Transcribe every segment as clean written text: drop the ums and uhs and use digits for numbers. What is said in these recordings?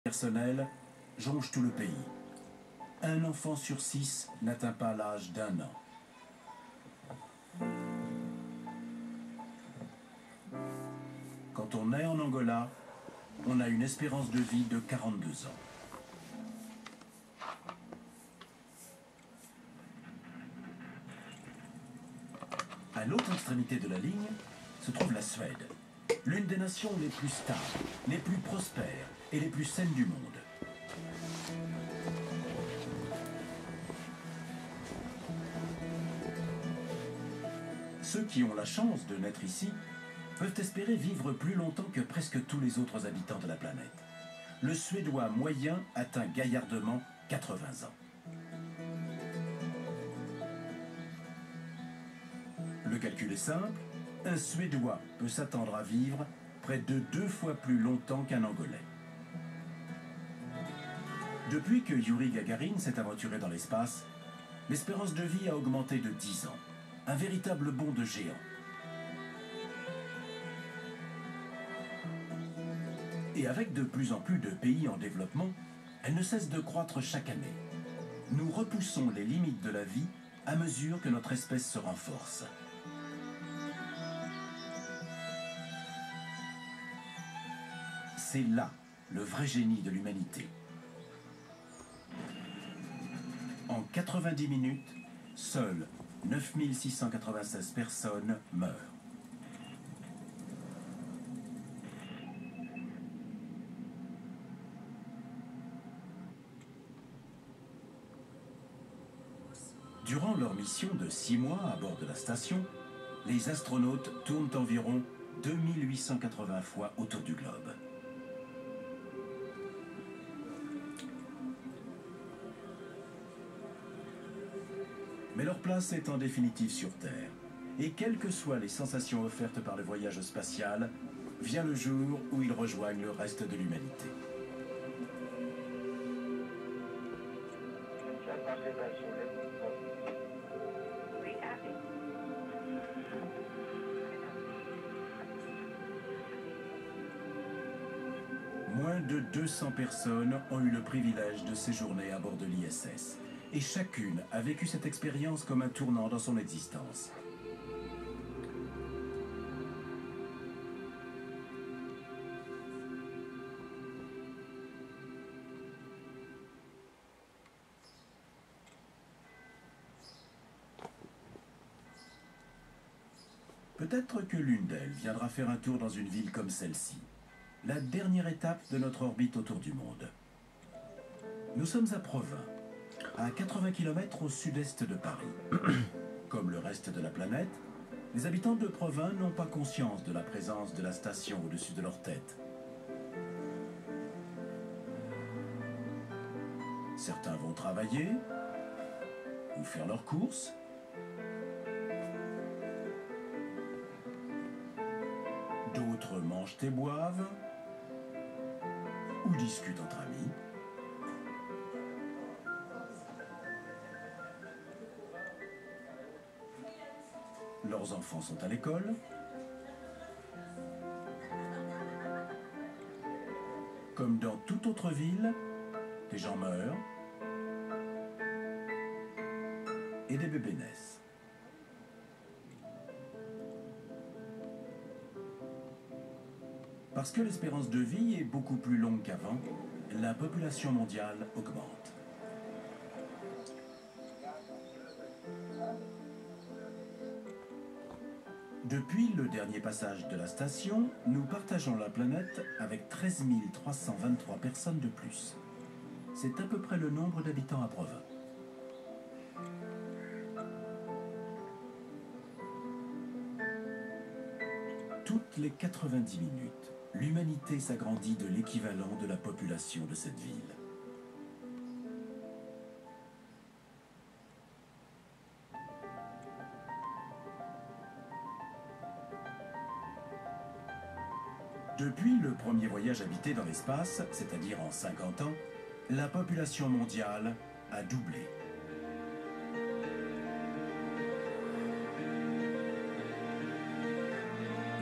personnel jonche tout le pays. Un enfant sur 6 n'atteint pas l'âge d'1 an. Quand on est en Angola, on a une espérance de vie de 42 ans. À l'autre extrémité de la ligne se trouve la Suède, l'une des nations les plus stables, les plus prospères et les plus saines du monde. Ceux qui ont la chance de naître ici peuvent espérer vivre plus longtemps que presque tous les autres habitants de la planète. Le Suédois moyen atteint gaillardement 80 ans. Le calcul est simple, un Suédois peut s'attendre à vivre près de 2 fois plus longtemps qu'un Angolais. Depuis que Yuri Gagarin s'est aventuré dans l'espace, l'espérance de vie a augmenté de 10 ans. Un véritable bond de géant. Et avec de plus en plus de pays en développement, elle ne cesse de croître chaque année. Nous repoussons les limites de la vie à mesure que notre espèce se renforce. C'est là le vrai génie de l'humanité. En 90 minutes, seules 9696 personnes meurent. Durant leur mission de 6 mois à bord de la station, les astronautes tournent environ 2880 fois autour du globe. Mais leur place est en définitive sur Terre. Et quelles que soient les sensations offertes par le voyage spatial, vient le jour où ils rejoignent le reste de l'humanité. Moins de 200 personnes ont eu le privilège de séjourner à bord de l'ISS. Et chacune a vécu cette expérience comme un tournant dans son existence. Peut-être que l'une d'elles viendra faire un tour dans une ville comme celle-ci, la dernière étape de notre orbite autour du monde. Nous sommes à Provins, à 80 km au sud-est de Paris. Comme le reste de la planète, les habitants de Provins n'ont pas conscience de la présence de la station au-dessus de leur tête. Certains vont travailler ou faire leurs courses. D'autres mangent et boivent ou discutent entre amis. Leurs enfants sont à l'école. Comme dans toute autre ville, des gens meurent et des bébés naissent. Parce que l'espérance de vie est beaucoup plus longue qu'avant, la population mondiale augmente. Depuis le dernier passage de la station, nous partageons la planète avec 13 323 personnes de plus. C'est à peu près le nombre d'habitants à Provins. Toutes les 90 minutes, l'humanité s'agrandit de l'équivalent de la population de cette ville. Depuis le premier voyage habité dans l'espace, c'est-à-dire en 50 ans, la population mondiale a doublé.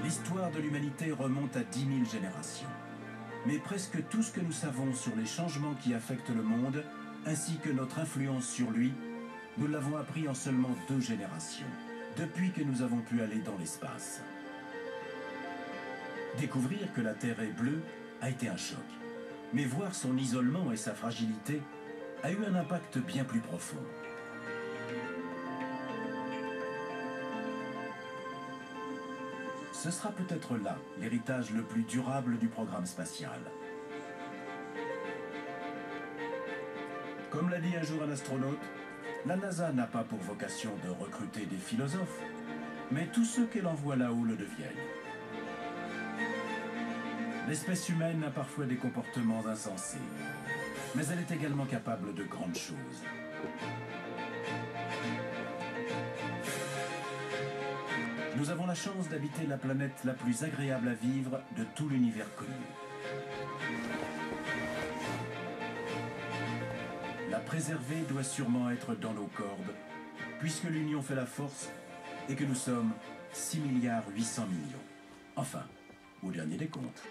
L'histoire de l'humanité remonte à 10 000 générations. Mais presque tout ce que nous savons sur les changements qui affectent le monde, ainsi que notre influence sur lui, nous l'avons appris en seulement 2 générations, depuis que nous avons pu aller dans l'espace. Découvrir que la Terre est bleue a été un choc, mais voir son isolement et sa fragilité a eu un impact bien plus profond. Ce sera peut-être là l'héritage le plus durable du programme spatial. Comme l'a dit un jour un astronaute, la NASA n'a pas pour vocation de recruter des philosophes, mais tous ceux qu'elle envoie là-haut le deviennent. L'espèce humaine a parfois des comportements insensés, mais elle est également capable de grandes choses. Nous avons la chance d'habiter la planète la plus agréable à vivre de tout l'univers connu. La préserver doit sûrement être dans nos cordes, puisque l'union fait la force et que nous sommes 6,8 milliards. Enfin, au dernier des comptes.